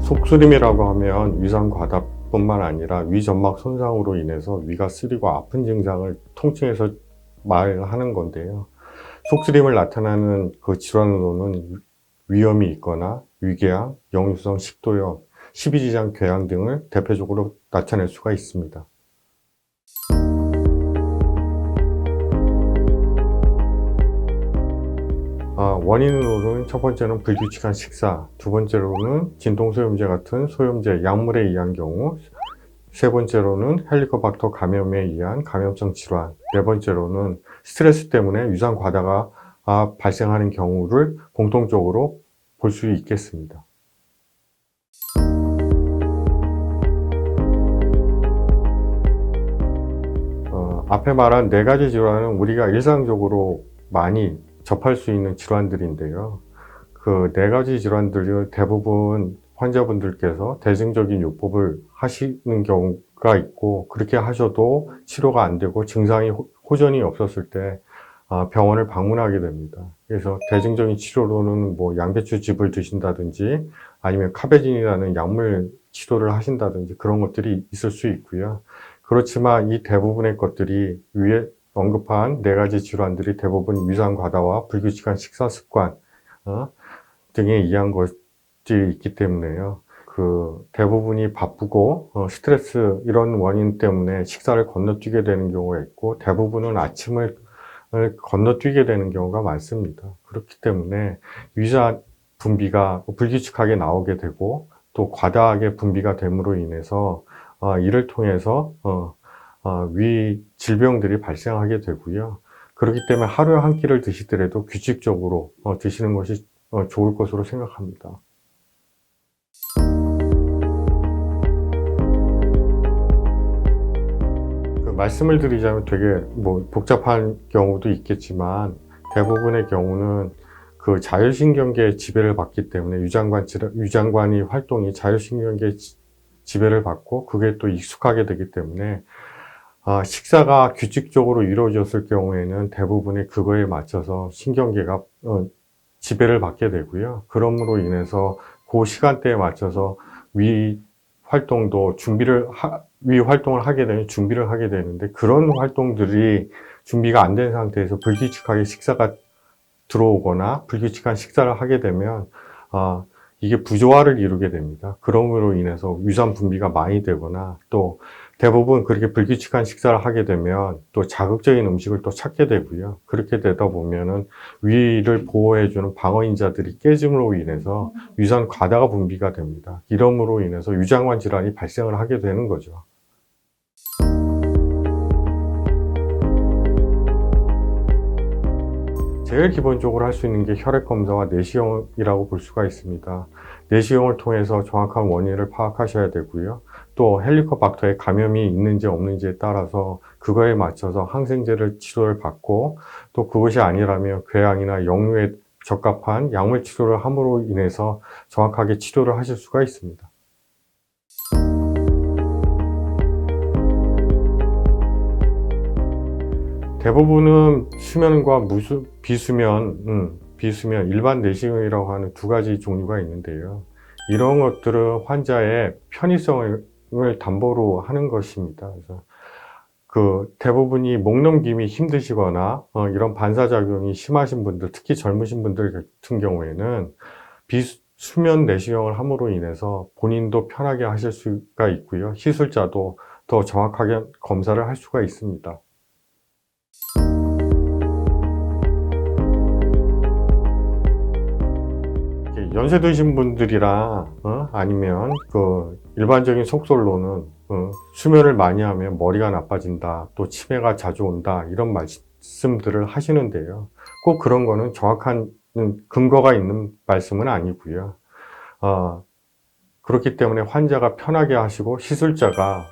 속쓰림이라고 하면 위산 과다뿐만 아니라 위점막 손상으로 인해서 위가 쓰리고 아픈 증상을 통칭해서 말하는 건데요. 속쓰림을 나타나는 그 질환으로는 위염이 있거나 위궤양, 역류성 식도염, 십이지장 궤양 등을 대표적으로 나타낼 수가 있습니다. 원인으로는 첫 번째는 불규칙한 식사, 두 번째로는 진통소염제 같은 소염제, 약물에 의한 경우, 세 번째로는 헬리코박터 감염에 의한 감염성 질환, 네 번째로는 스트레스 때문에 위산 과다가 발생하는 경우를 공통적으로 볼 수 있겠습니다. 앞에 말한 네 가지 질환은 우리가 일상적으로 많이 접할 수 있는 질환들인데요. 그 네 가지 질환들을 대부분 환자분들께서 대증적인 요법을 하시는 경우가 있고, 그렇게 하셔도 치료가 안 되고 증상이 호전이 없었을 때 병원을 방문하게 됩니다. 그래서 대증적인 치료로는 뭐 양배추즙을 드신다든지 아니면 카베진이라는 약물 치료를 하신다든지 그런 것들이 있을 수 있고요. 그렇지만 이 대부분의 것들이 위에 언급한 네 가지 질환들이 대부분 위산 과다와 불규칙한 식사 습관 등에 의한 것들이 있기 때문에요. 그 대부분이 바쁘고 스트레스 이런 원인 때문에 식사를 건너뛰게 되는 경우가 있고, 대부분은 아침을 건너뛰게 되는 경우가 많습니다. 그렇기 때문에 위산 분비가 불규칙하게 나오게 되고 또 과다하게 분비가 됨으로 인해서 이를 통해서 위 질병들이 발생하게 되고요. 그렇기 때문에 하루에 한 끼를 드시더라도 규칙적으로 드시는 것이 좋을 것으로 생각합니다. 말씀을 드리자면 되게 복잡한 경우도 있겠지만, 대부분의 경우는 그 자율신경계의 지배를 받기 때문에 유장관이 활동이 자율신경계의 지배를 받고 그게 또 익숙하게 되기 때문에 식사가 규칙적으로 이루어졌을 경우에는 대부분의 그거에 맞춰서 신경계가 지배를 받게 되고요. 그러므로 인해서 그 시간대에 맞춰서 위 활동을 하게 되면 준비를 하게 되는데, 그런 활동들이 준비가 안 된 상태에서 불규칙하게 식사가 들어오거나 불규칙한 식사를 하게 되면 이게 부조화를 이루게 됩니다. 그러므로 인해서 위산 분비가 많이 되거나, 또 대부분 그렇게 불규칙한 식사를 하게 되면 또 자극적인 음식을 또 찾게 되고요. 그렇게 되다 보면은 위를 보호해주는 방어인자들이 깨짐으로 인해서 위산 과다가 분비가 됩니다. 이러므로 인해서 유장관 질환이 발생을 하게 되는 거죠. 제일 기본적으로 할 수 있는 게 혈액 검사와 내시경이라고 볼 수가 있습니다. 내시경을 통해서 정확한 원인을 파악하셔야 되고요. 또 헬리코박터에 감염이 있는지 없는지에 따라서 그거에 맞춰서 항생제를 치료를 받고, 또 그것이 아니라면 궤양이나 역류에 적합한 약물 치료를 함으로 인해서 정확하게 치료를 하실 수가 있습니다. 대부분은 수면과 비수면, 일반 내시경이라고 하는 두 가지 종류가 있는데요. 이런 것들은 환자의 편의성을 담보로 하는 것입니다. 그래서 그 대부분이 목 넘김이 힘드시거나 이런 반사작용이 심하신 분들, 특히 젊으신 분들 같은 경우에는 비수면 내시경을 함으로 인해서 본인도 편하게 하실 수가 있고요. 시술자도 더 정확하게 검사를 할 수가 있습니다. 연세 드신 분들이랑 아니면 그 일반적인 속설로는 수면을 많이 하면 머리가 나빠진다, 또 치매가 자주 온다, 이런 말씀들을 하시는데요. 꼭 그런 거는 정확한 근거가 있는 말씀은 아니고요. 그렇기 때문에 환자가 편하게 하시고 시술자가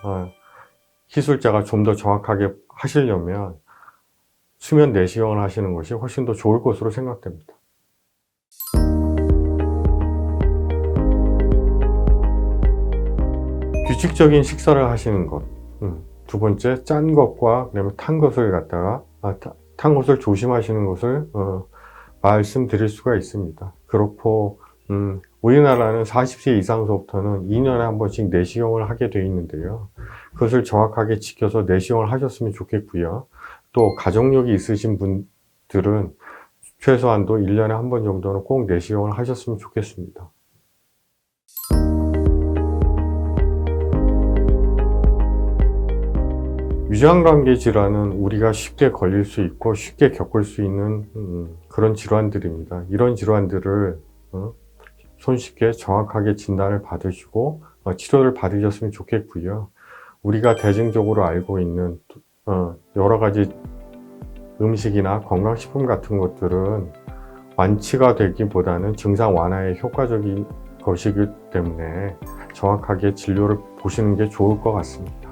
좀 더 정확하게 하시려면 수면 내시경을 하시는 것이 훨씬 더 좋을 것으로 생각됩니다. 규칙적인 식사를 하시는 것. 두 번째, 짠 것과 그다음에 탄 것을 탄 것을 조심하시는 것을 말씀드릴 수가 있습니다. 그렇고 우리나라는 40세 이상서부터는 2년에 한 번씩 내시경을 하게 돼 있는데요. 그것을 정확하게 지켜서 내시경을 하셨으면 좋겠고요. 또 가족력이 있으신 분들은 최소한도 1년에 한 번 정도는 꼭 내시경을 하셨으면 좋겠습니다. 유전관계 질환은 우리가 쉽게 걸릴 수 있고 쉽게 겪을 수 있는 그런 질환들입니다. 이런 질환들을 손쉽게 정확하게 진단을 받으시고 치료를 받으셨으면 좋겠고요. 우리가 대중적으로 알고 있는 여러 가지 음식이나 건강식품 같은 것들은 완치가 되기보다는 증상 완화에 효과적인 것이기 때문에 정확하게 진료를 보시는 게 좋을 것 같습니다.